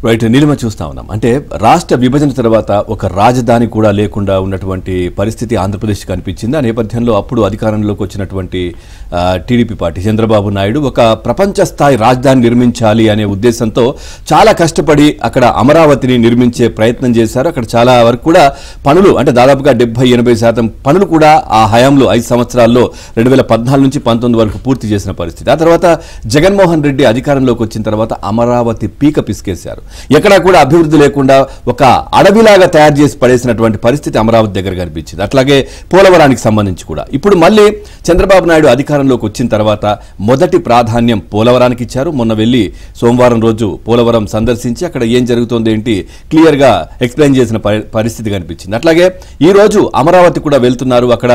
Right Neelima చూస్తా ఉన్నాం. అంటే రాష్ట్ర విభజన తర్వాత ఒక రాజధాని కూడా లేకుండా ఉన్నటువంటి పరిస్థితి ఆంధ్రప్రదేశ్ కనిపించింది. ఆ నేపథ్యంలో అప్పుడు అధికారంలోకి వచ్చినటువంటి టీడీపీ పార్టీ చంద్రబాబు నాయుడు ఒక ప్రపంచ స్థాయి రాజధాని నిర్మించాలి అనే ఉద్దేశంతో చాలా కష్టపడి అక్కడ అమరావతిని నిర్మించే ప్రయత్నం చేశారు. అక్కడ చాలా వరకు కూడా పనులు అంటే దాదాపుగా 70-80% పనులు కూడా ఆ హయాంలో 5 సంవత్సరాల్లో 2014 నుంచి 19 వరకు పూర్తి చేసిన పరిస్థితి. ఆ తర్వాత జగన్మోహన్ రెడ్డి అధికారంలోకి వచ్చిన తర్వాత అమరావతి పీక పిసికేశారు. ఎక్కడా కూడా అభివృద్ధి లేకుండా ఒక అడవిలాగా తయారు చేసి పడేసినటువంటి పరిస్థితి అమరావతి దగ్గర కనిపించింది. అట్లాగే పోలవరానికి సంబంధించి కూడా ఇప్పుడు మళ్ళీ చంద్రబాబు నాయుడు అధికారంలోకి వచ్చిన తర్వాత మొదటి ప్రాధాన్యం పోలవరానికి ఇచ్చారు. మొన్న వెళ్ళి సోమవారం రోజు పోలవరం సందర్శించి అక్కడ ఏం జరుగుతుంది ఏంటి క్లియర్ గా ఎక్స్ప్లెయిన్ చేసిన పరిస్థితి కనిపించింది. అట్లాగే ఈ రోజు అమరావతి కూడా వెళ్తున్నారు. అక్కడ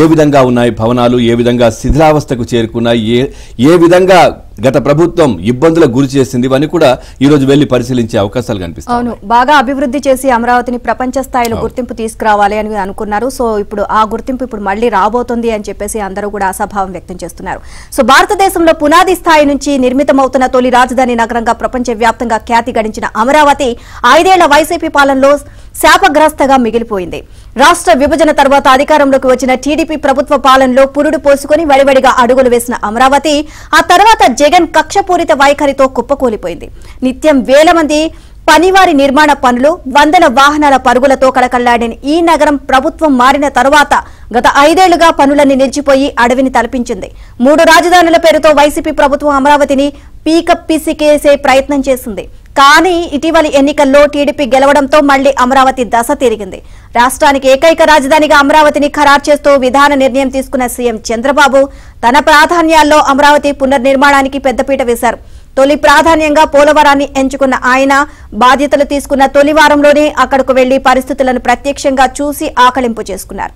ఏ విధంగా ఉన్నాయి భవనాలు, ఏ విధంగా శిథిలావస్థకు చేరుకున్నాయి, ఏ విధంగా గత ప్రభుత్వం ఇబ్బందులకు గురి చేసింది, ఇవన్నీ కూడా ఈ రోజు వెళ్లి పరిశీలించే అవకాశాలు కనిపిస్తాయి. అవును, బాగా అభివృద్ధి చేసి అమరావతిని ప్రపంచ స్థాయిలో గుర్తింపు తీసుకురావాలి అని అనుకున్నారు. సో ఇప్పుడు ఆ గుర్తింపు ఇప్పుడు మళ్ళీ రాబోతుంది అని చెప్పేసి అందరూ కూడా ఆశాభావం వ్యక్తం చేస్తున్నారు. సో భారతదేశంలో పునాది స్థాయి నుంచి నిర్మితమవుతున్న తొలి రాజధాని నగరంగా ప్రపంచ వ్యాప్తంగా ఖ్యాతి గడించిన అమరావతి 5 ఏళ్ల వైసీపీ పాలనలో శాపగ్రస్తగా మిగిలిపోయింది. రాష్ట్ర విభజన తర్వాత అధికారంలోకి వచ్చిన టీడీపీ ప్రభుత్వ పాలనలో పురుడు పోసుకుని వడివడిగా అడుగులు వేసిన అమరావతి ఆ తర్వాత జగన్ కక్షపూరిత వైఖరితో కుప్పకూలిపోయింది. నిత్యం వేల మంది పనివారి నిర్మాణ పనులు, వందల వాహనాల పరుగులతో కళకళ్లాడిన ఈ నగరం ప్రభుత్వం మారిన తరువాత గత 5 ఏళ్లుగా పనులన్నీ నిలిచిపోయి అడవిని తలపించింది. 3 రాజధానుల పేరుతో వైసీపీ ప్రభుత్వం అమరావతిని పీక పిసికేసే ప్రయత్నం చేసింది. కానీ ఇటీవలి ఎన్నికల్లో టీడీపీ గెలవడంతో మళ్లీ అమరావతి దశ తిరిగింది. రాష్ట్రానికి ఏకైక రాజధానిగా అమరావతిని ఖరారు చేస్తూ విధాన నిర్ణయం తీసుకున్న సీఎం చంద్రబాబు తన ప్రాధాన్యాల్లో అమరావతి పునర్నిర్మాణానికి పెద్దపీట వేశారు. తొలి ప్రాధాన్యంగా పోలవరాన్ని ఎంచుకున్న ఆయన బాధ్యతలు తీసుకున్న తొలి వారంలోనే అక్కడకు వెళ్లి పరిస్థితులను ప్రత్యక్షంగా చూసి ఆకలింపు చేసుకున్నారు.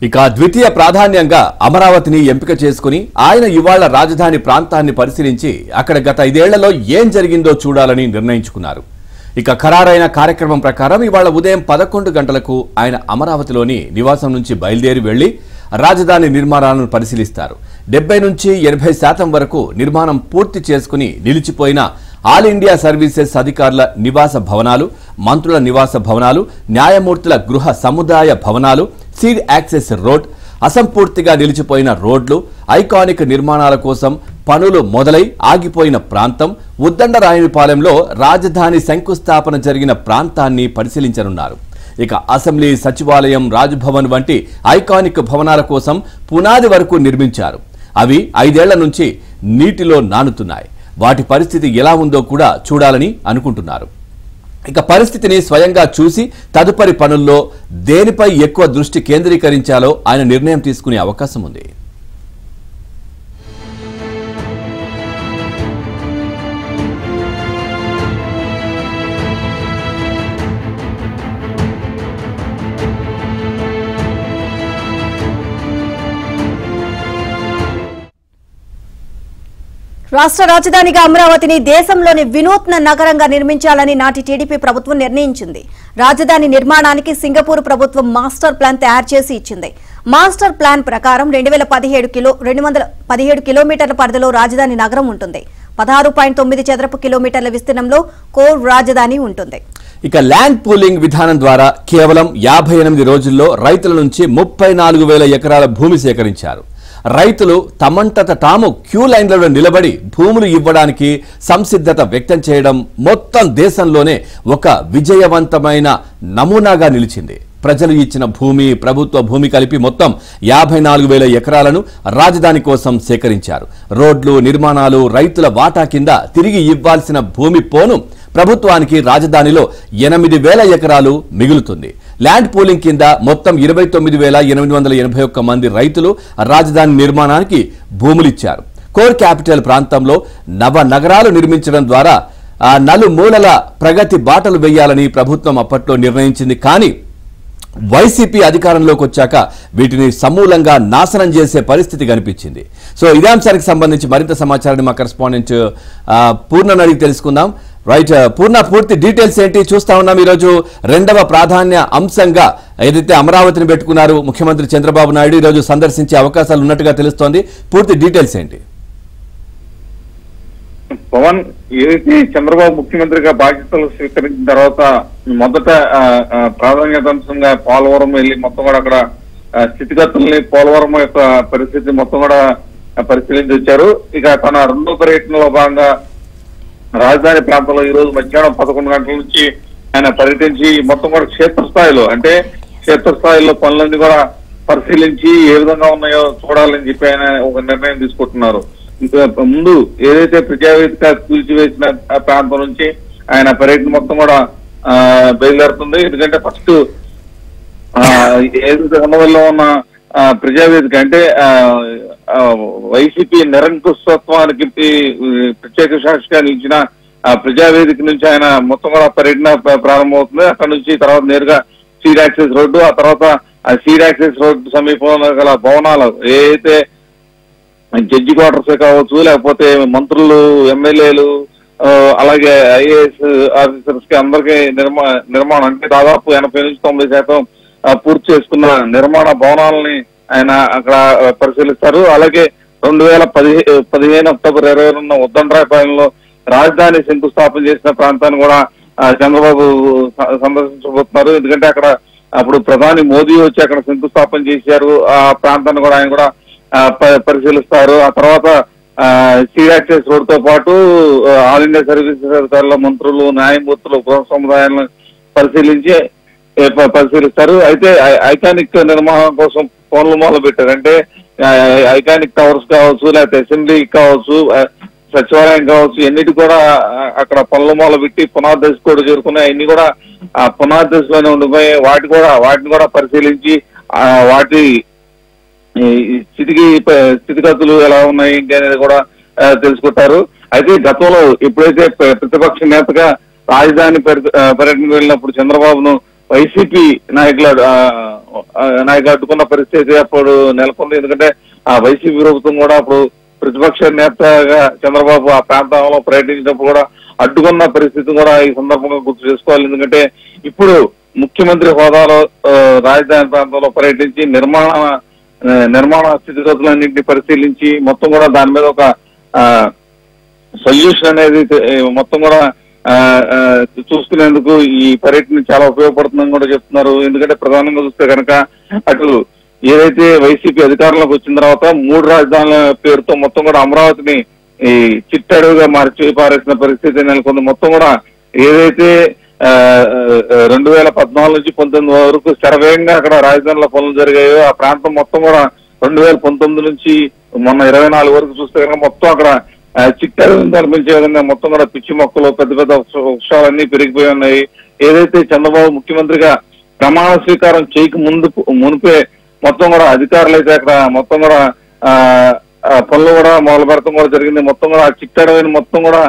ఇక ద్వితీయ ప్రాధాన్యంగా అమరావతిని ఎంపిక చేసుకుని ఆయన ఇవాళ రాజధాని ప్రాంతాన్ని పరిశీలించి అక్కడ గత 5 ఏళ్లలో ఏం జరిగిందో చూడాలని నిర్ణయించుకున్నారు. ఇక ఖరారైన కార్యక్రమం ప్రకారం ఇవాళ ఉదయం 11 గంటలకు ఆయన అమరావతిలోని నివాసం నుంచి బయలుదేరి వెళ్లి రాజధాని నిర్మాణాలను పరిశీలిస్తారు. 70 నుంచి 80% వరకు నిర్మాణం పూర్తి చేసుకుని నిలిచిపోయిన ఆల్ ఇండియా సర్వీసెస్ అధికారుల నివాస భవనాలు, మంత్రుల నివాస భవనాలు, న్యాయమూర్తుల గృహ సముదాయ భవనాలు, సీడ్ యాక్సెస్ రోడ్, అసంపూర్తిగా నిలిచిపోయిన రోడ్లు, ఐకానిక్ నిర్మాణాల కోసం పనులు మొదలై ఆగిపోయిన ప్రాంతం, ఉద్దండరాయునిపాలెంలో రాజధాని శంకుస్థాపన జరిగిన ప్రాంతాన్ని పరిశీలించనున్నారు. ఇక అసెంబ్లీ, సచివాలయం, రాజ్భవన్ వంటి ఐకానిక్ భవనాల కోసం పునాది వరకు నిర్మించారు. అవి 5 ఏళ్ల నుంచి నీటిలో నానుతున్నాయి. వాటి పరిస్థితి ఎలా ఉందో కూడా చూడాలని అనుకుంటున్నారు. ఇక పరిస్థితిని స్వయంగా చూసి తదుపరి పనుల్లో దేనిపై ఎక్కువ దృష్టి కేంద్రీకరించాలో ఆయన నిర్ణయం తీసుకునే అవకాశం ఉంది. రాష్ట్ర రాజధానిగా అమరావతిని దేశంలోని వినూత్న నగరంగా నిర్మించాలని నాటి టీడీపీ ప్రభుత్వం నిర్ణయించింది. రాజధాని నిర్మాణానికి సింగపూర్ ప్రభుత్వం మాస్టర్ ప్లాన్ తయారు చేసి ఇచ్చింది. మాస్టర్ ప్లాన్ ప్రకారం 217 కిలోమీటర్ల పరిధిలో రాజధాని నగరం ఉంటుంది. 16.9 చదరపు కిలోమీటర్ల విస్తీర్ణంలో కోర్ రాజధాని ఉంటుంది. ఇక ల్యాండ్ పూలింగ్ విధానం ద్వారా కేవలం 58 రోజుల్లో రైతుల నుంచి 34,000 ఎకరాల భూమి సేకరించారు. రైతులు తమంతట తాము క్యూ లైన్లలో నిలబడి భూములు ఇవ్వడానికి సంసిద్ధత వ్యక్తం చేయడం మొత్తం దేశంలోనే ఒక విజయవంతమైన నమూనాగా నిలిచింది. ప్రజలు ఇచ్చిన భూమి, ప్రభుత్వ భూమి కలిపి మొత్తం 54,000 ఎకరాలను రాజధాని కోసం సేకరించారు. రోడ్లు, నిర్మాణాలు, రైతుల వాటా కింద తిరిగి ఇవ్వాల్సిన భూమి పోను ప్రభుత్వానికి రాజధానిలో 8,000 ఎకరాలు మిగులుతుంది. ల్యాండ్ పూలింగ్ కింద మొత్తం 29,881 మంది రైతులు రాజధాని నిర్మాణానికి భూములిచ్చారు. కోర్ క్యాపిటల్ ప్రాంతంలో నవ నగరాలు నిర్మించడం ద్వారా నలుమూలల ప్రగతి బాటలు వేయాలని ప్రభుత్వం అప్పట్లో నిర్ణయించింది. కానీ వైసీపీ అధికారంలోకి వచ్చాక వీటిని సమూలంగా నాశనం చేసే పరిస్థితి కనిపించింది. సో ఇదే అంశానికి సంబంధించి మరింత సమాచారాన్ని మా కరెస్పాండెంట్ పూర్ణని అడిగి తెలుసుకుందాం. రైట్ పూర్ణ, పూర్తి డీటెయిల్స్ ఏంటి చూస్తా ఉన్నాం. ఈరోజు 2వ ప్రాధాన్య అంశంగా ఏదైతే అమరావతిని పెట్టుకున్నారు ముఖ్యమంత్రి చంద్రబాబు నాయుడు ఈ రోజు సందర్శించే అవకాశాలు ఉన్నట్టుగా తెలుస్తోంది. పూర్తి డీటెయిల్స్ ఏంటి? పవన్, ఏదైతే చంద్రబాబు ముఖ్యమంత్రిగా బాధ్యతలు స్వీకరించిన తర్వాత మొదట ప్రాధాన్యత అంశంగా పోలవరం వెళ్లి మొత్తం కూడా అక్కడ స్థితిగతుల్ని, పోలవరం యొక్క పరిస్థితి మొత్తం కూడా పరిశీలించి వచ్చారు. ఇక తన రెండో పర్యటనలో భాగంగా రాజధాని ప్రాంతంలో ఈ రోజు మధ్యాహ్నం 11 గంటల నుంచి ఆయన పర్యటించి మొత్తం కూడా క్షేత్రస్థాయిలో పనులన్నీ కూడా పరిశీలించి ఏ విధంగా ఉన్నాయో చూడాలని చెప్పి ఆయన ఒక నిర్ణయం తీసుకుంటున్నారు. ముందు ఏదైతే ప్రజావేదిక కూల్చివేసిన ప్రాంతం నుంచి ఆయన పర్యటన మొత్తం కూడా బయలుదేరుతుంది. ఎందుకంటే ఫస్ట్ ఏదైతే ఉన్నవల్లో ఉన్న ప్రజావేదిక అంటే వైసీపీ నిరంకుశత్వానికి ప్రత్యేక సాక్షిగా నిలిచిన ప్రజావేదిక నుంచి ఆయన మొత్తం కూడా పర్యటన ప్రారంభమవుతుంది. అక్కడ నుంచి తర్వాత నేరుగా సీడ్ యాక్సెస్ రోడ్డు, ఆ తర్వాత ఆ సీడ్ యాక్సెస్ రోడ్డు సమీపంలో గల భవనాలు ఏదైతే జడ్జి క్వార్టర్స్ కావచ్చు, లేకపోతే మంత్రులు, ఎమ్మెల్యేలు, అలాగే ఐఏఎస్ ఆఫీసర్స్ కి అందరికీ నిర్మాణం అంటే దాదాపు 80-90% పూర్తి చేసుకున్న నిర్మాణ భవనాలని ఆయన అక్కడ పరిశీలిస్తారు. అలాగే 2015 అక్టోబర్ 22న ఉద్దండరాయపాలెంలో రాజధాని శంకుస్థాపన చేసిన ప్రాంతాన్ని కూడా చంద్రబాబు సందర్శించబోతున్నారు. ఎందుకంటే అక్కడ అప్పుడు ప్రధాని మోదీ వచ్చి అక్కడ శంకుస్థాపన చేశారు. ఆ ప్రాంతాన్ని కూడా ఆయన కూడా పరిశీలిస్తారు. ఆ తర్వాత సీడ్ యాక్సెస్ రోడ్ తో పాటు ఆల్ ఇండియా సర్వీసెస్ అధికారుల, మంత్రులు, న్యాయమూర్తులు, గృహ సముదాయాలను పరిశీలిస్తారు. అయితే ఐకానిక్ నిర్మాణం కోసం పనులు మొదలు పెట్టారు. అంటే ఐకానిక్ టవర్స్ కావచ్చు, లేకపోతే అసెంబ్లీ కావచ్చు, సచివాలయం కావచ్చు, ఎన్నిటి కూడా అక్కడ పనులు మొదలు పెట్టి పునాదశ కూడా చేరుకున్నాయి. అన్ని కూడా ఆ పునాదశలోనే ఉండిపోయి వాటిని కూడా పరిశీలించి వాటి స్థితిగతులు ఎలా ఉన్నాయి ఏంటి అనేది కూడా తెలుసుకుంటారు. అయితే గతంలో ఎప్పుడైతే ప్రతిపక్ష నేతగా రాజధాని పర్యటనకు వెళ్ళినప్పుడు చంద్రబాబును వైసీపీ నాయకులు అడ్డుకున్న పరిస్థితి అప్పుడు నెలకొంది. ఎందుకంటే ఆ వైసీపీ ప్రభుత్వం కూడా అప్పుడు ప్రతిపక్ష నేతగా చంద్రబాబు ఆ ప్రాంతంలో పర్యటించినప్పుడు కూడా అడ్డుకున్న పరిస్థితి కూడా ఈ సందర్భంగా గుర్తు చేసుకోవాలి. ఎందుకంటే ఇప్పుడు ముఖ్యమంత్రి హోదాలో రాజధాని ప్రాంతంలో పర్యటించి నిర్మాణ స్థితిగతులన్నింటినీ పరిశీలించి మొత్తం కూడా దాని మీద ఒక సొల్యూషన్ అనేది మొత్తం కూడా చూసుకునేందుకు ఈ పర్యటన చాలా ఉపయోగపడుతుందని కూడా చెప్తున్నారు. ఎందుకంటే ప్రధానంగా చూస్తే కనుక అటు ఏదైతే వైసీపీ అధికారంలోకి వచ్చిన తర్వాత 3 రాజధానుల పేరుతో మొత్తం కూడా అమరావతిని ఈ చిట్టడుగుగా మార్చి పారేసిన పరిస్థితి నెలకొంది. మొత్తం కూడా ఏదైతే 2014 నుంచి 19 వరకు శరవేగంగా అక్కడ రాజధానిలో పనులు జరిగాయో ఆ ప్రాంతం మొత్తం కూడా 2019 నుంచి మొన్న 24 వరకు చూస్తే కనుక మొత్తం అక్కడ చిట్టడుగుని కనిపించే విధంగా మొత్తం కూడా పిచ్చి మొక్కలు, పెద్ద పెద్ద వృక్షాలన్నీ పెరిగిపోయి ఉన్నాయి. ఏదైతే చంద్రబాబు ముఖ్యమంత్రిగా ప్రమాణ స్వీకారం చేయక మునిపే మొత్తం కూడా అధికారులు అయితే అక్కడ మొత్తం కూడా పనులు కూడా మొదలు పెడతాం కూడా జరిగింది. మొత్తం కూడా చిట్టడవిని మొత్తం కూడా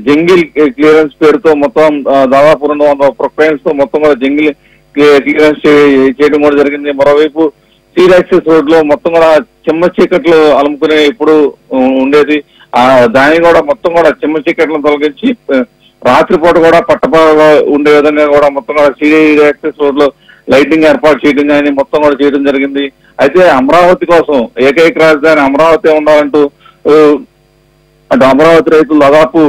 జంగిల్ క్లియరెన్స్ పేరుతో మొత్తం దాదాపు 200 ప్రొక్లైన్స్ తో మొత్తం కూడా జంగిల్ క్లియరెన్స్ చేయడం కూడా జరిగింది. మరోవైపు సీడ్ యాక్సెస్ రోడ్ లో మొత్తం కూడా చెమ్మ చీకట్లు అలుముకునే ఇప్పుడు ఉండేది. దాన్ని కూడా మొత్తం కూడా చెమ్మ చీకట్లను తొలగించి రాత్రిపూట కూడా పట్టపాగా ఉండే విధంగా కూడా మొత్తం కూడా సీడ్ యాక్సెస్ రోడ్ లో లైటింగ్ ఏర్పాటు చేయడం కానీ మొత్తం కూడా చేయడం జరిగింది. అయితే అమరావతి కోసం ఏకైక రాజధాని అమరావతి ఉండాలంటూ అటు అమరావతి రైతులు దాదాపు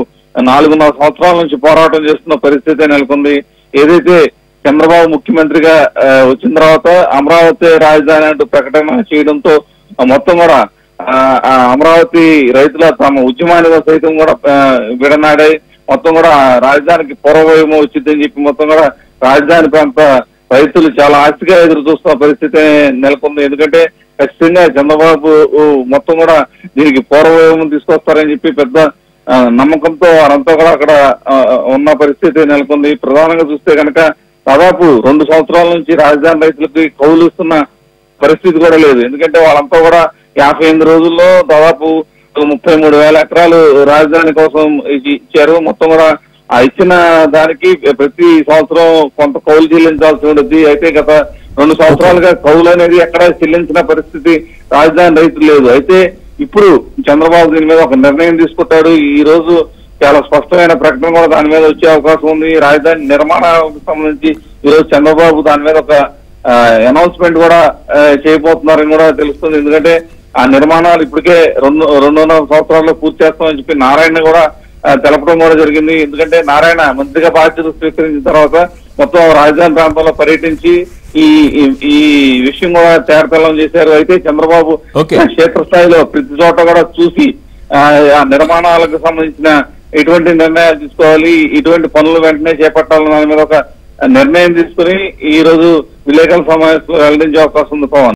4.5 సంవత్సరాల నుంచి పోరాటం చేస్తున్న పరిస్థితి నెలకొంది. ఏదైతే చంద్రబాబు ముఖ్యమంత్రిగా వచ్చిన తర్వాత అమరావతి రాజధాని అంటూ ప్రకటన చేయడంతో మొత్తం కూడా అమరావతి రైతుల తమ ఉద్యమాన్ని సైతం కూడా విడనాడాయి. మొత్తం కూడా రాజధానికి పూర్వవైభవం వచ్చిందని చెప్పి మొత్తం కూడా రాజధాని ప్రాంత రైతులు చాలా ఆస్తిగా ఎదురు చూస్తున్న పరిస్థితి నెలకొంది. ఎందుకంటే ఖచ్చితంగా చంద్రబాబు మొత్తం కూడా దీనికి పూర్వవైభవం తీసుకొస్తారని చెప్పి పెద్ద నమ్మకంతో వారంతా కూడా అక్కడ ఉన్న పరిస్థితి నెలకొంది. ప్రధానంగా చూస్తే కనుక దాదాపు 2 సంవత్సరాల నుంచి రాజధాని రైతులకి కౌలు ఇస్తున్న పరిస్థితి కూడా లేదు. ఎందుకంటే వాళ్ళంతా కూడా 58 రోజుల్లో దాదాపు 33,000 ఎకరాలు రాజధాని కోసం ఇచ్చారు. మొత్తం కూడా ఆ ఇచ్చిన దానికి ప్రతి సంవత్సరం కొంత కౌలు చెల్లించాల్సి ఉండేది. అయితే గత 2 సంవత్సరాలుగా కౌలు అనేది ఎక్కడ చెల్లించిన పరిస్థితి రాజధాని రైతులు లేదు. అయితే ఇప్పుడు చంద్రబాబు దీని మీద ఒక నిర్ణయం తీసుకుంటాడు. ఈ రోజు చాలా స్పష్టమైన ప్రకటన కూడా దాని మీద వచ్చే అవకాశం ఉంది. రాజధాని నిర్మాణానికి సంబంధించి ఈ రోజు చంద్రబాబు దాని మీద ఒక అనౌన్స్మెంట్ కూడా చేయబోతున్నారని కూడా తెలుస్తుంది. ఎందుకంటే ఆ నిర్మాణాలు ఇప్పటికే 2.5 సంవత్సరాల్లో పూర్తి చేస్తామని చెప్పి నారాయణ కూడా తెలపడం కూడా జరిగింది. ఎందుకంటే నారాయణ మంత్రిగా బాధ్యతలు స్వీకరించిన తర్వాత మొత్తం రాజధాని ప్రాంతంలో పర్యటించి ఈ విషయం కూడా తేరతెల్లం చేశారు. అయితే చంద్రబాబు క్షేత్రస్థాయిలో ప్రతి చోట కూడా చూసి ఆ నిర్మాణాలకు సంబంధించిన ఎటువంటి నిర్ణయాలు తీసుకోవాలి, ఇటువంటి పనులు వెంటనే చేపట్టాలని దాని మీద ఒక నిర్ణయం తీసుకుని ఈ రోజు విలేకరుల సమావేశం వెల్లడించే అవకాశం ఉంది. పవన్.